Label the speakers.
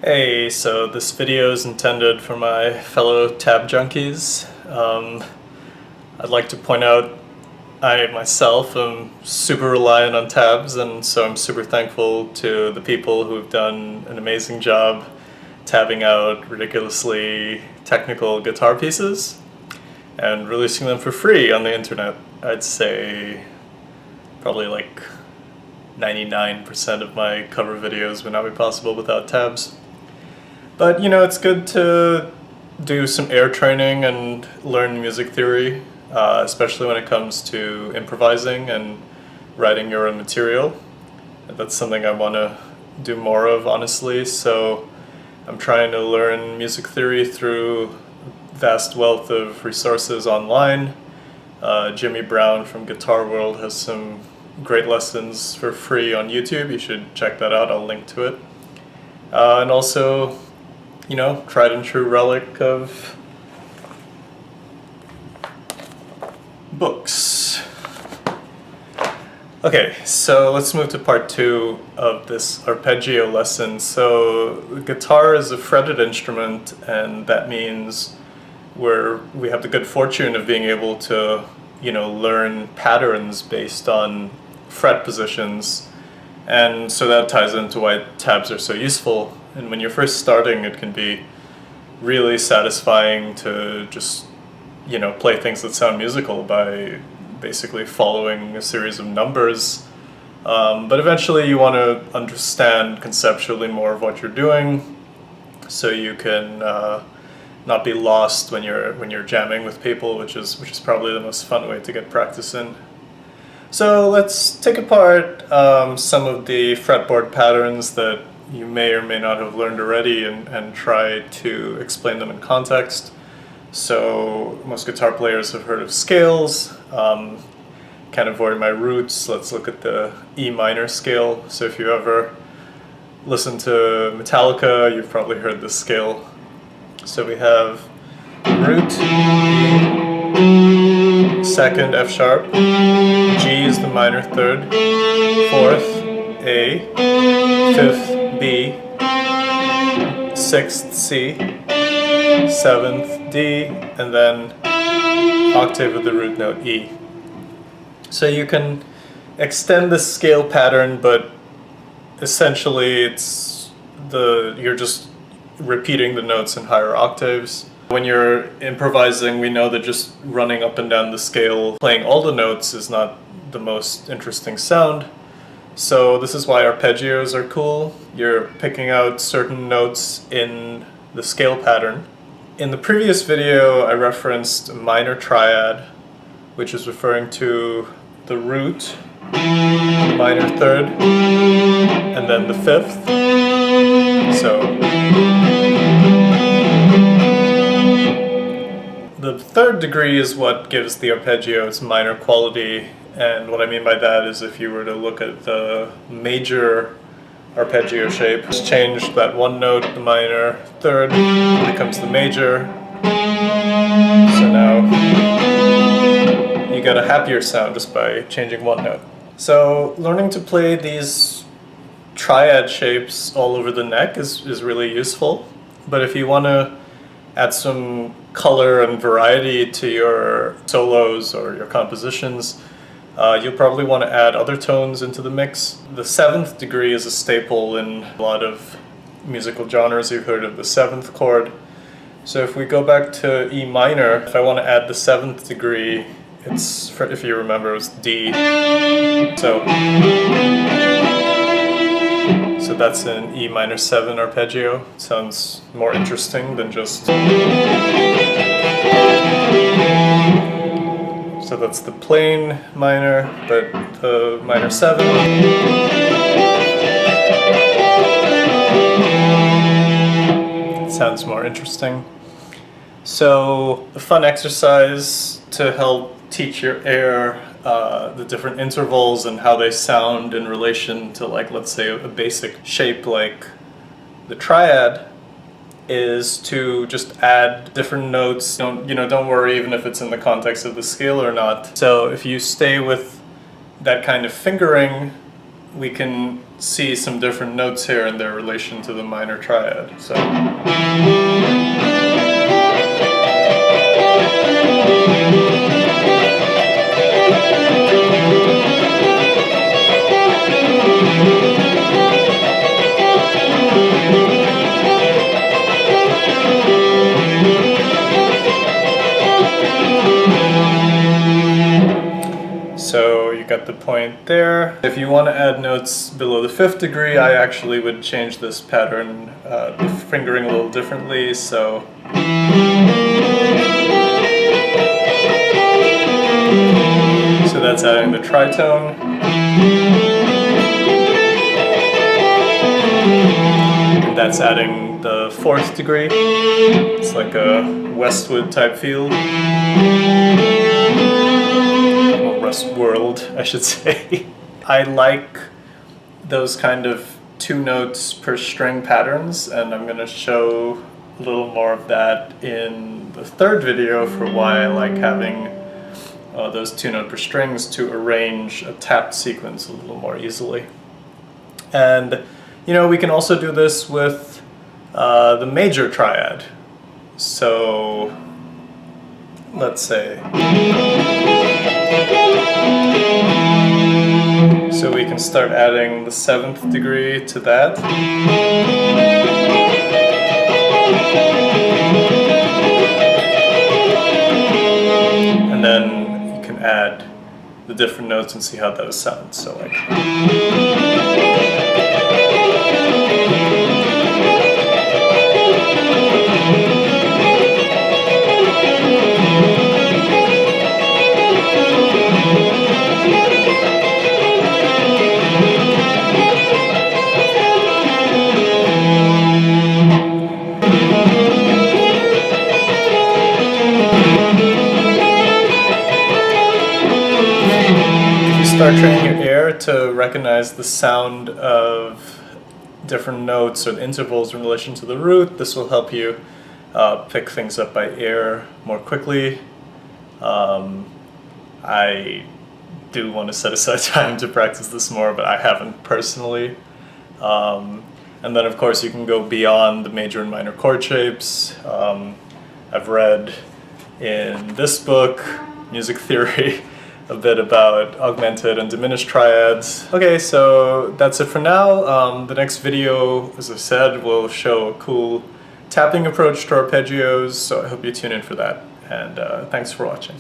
Speaker 1: Hey, so this video is intended for my fellow tab junkies. I'd like to point out I myself am super reliant on tabs, and so I'm super thankful to the people who've done an amazing job tabbing out ridiculously technical guitar pieces and releasing them for free on the internet. I'd say probably like 99% of my cover videos would not be possible without tabs. But you know, it's good to do some air training and learn music theory, especially when it comes to improvising and writing your own material. That's something I want to do more of, honestly, so I'm trying to learn music theory through a vast wealth of resources online. Jimmy Brown from Guitar World has some great lessons for free on YouTube. You should check that out, I'll link to it. And also, you know, tried and true relic of books. Okay, so let's move to part 2 of this arpeggio lesson. So guitar is a fretted instrument, and that means we have the good fortune of being able to, you know, learn patterns based on fret positions. And so that ties into why tabs are so useful. And when you're first starting, it can be really satisfying to just, you know, play things that sound musical by basically following a series of numbers. But eventually you want to understand conceptually more of what you're doing, so you can not be lost when you're jamming with people, which is probably the most fun way to get practice in. So let's take apart some of the fretboard patterns that you may or may not have learned already and try to explain them in context. So most guitar players have heard of scales. Can't avoid my roots. Let's look at the E minor scale. So if you ever listen to Metallica, you've probably heard this scale. So we have root, second F sharp, G is the minor third, fourth A, fifth B, sixth C, seventh D, and then octave of the root note E. So you can extend this scale pattern, but essentially you're just repeating the notes in higher octaves. When you're improvising, we know that just running up and down the scale, playing all the notes, is not the most interesting sound. So this is why arpeggios are cool. You're picking out certain notes in the scale pattern. In the previous video, I referenced minor triad, which is referring to the root, the minor third, and then the fifth. So the third degree is what gives the arpeggio its minor quality. And what I mean by that is, if you were to look at the major arpeggio shape, just change that one note, the minor third, it becomes the major. So now you get a happier sound just by changing one note. So learning to play these triad shapes all over the neck is really useful. But if you want to add some color and variety to your solos or your compositions, you'll probably want to add other tones into the mix. The seventh degree is a staple in a lot of musical genres. You've heard of the seventh chord. So if we go back to E minor, if I want to add the seventh degree, if you remember, it was D. So that's an E minor 7 arpeggio. It sounds more interesting than just... So that's the plain minor, but the minor 7. It sounds more interesting. So a fun exercise to help teach your air the different intervals and how they sound in relation to, like, let's say a basic shape like the triad, is to just add different notes. Don't worry even if it's in the context of the scale or not. So if you stay with that kind of fingering we can see some different notes here in their relation to the minor triad. So. So you got the point there. If you want to add notes below the 5th degree, I actually would change this pattern, the fingering a little differently. So that's adding the tritone. And that's adding the 4th degree. It's like a Westwood type feel. World, I should say. I like those kind of 2 notes per string patterns, and I'm going to show a little more of that in the 3rd video for why I like having those 2 note per strings to arrange a tapped sequence a little more easily. And you know, we can also do this with the major triad. So let's say, so we can start adding the 7th degree to that. And then you can add the different notes and see how those sound. So like, start training your ear to recognize the sound of different notes or the intervals in relation to the root. This will help you pick things up by ear more quickly. I do want to set aside time to practice this more, but I haven't personally. And then of course you can go beyond the major and minor chord shapes. I've read in this book, Music Theory, a bit about augmented and diminished triads. Okay, so that's it for now. The next video, as I said, will show a cool tapping approach to arpeggios, so I hope you tune in for that. And thanks for watching.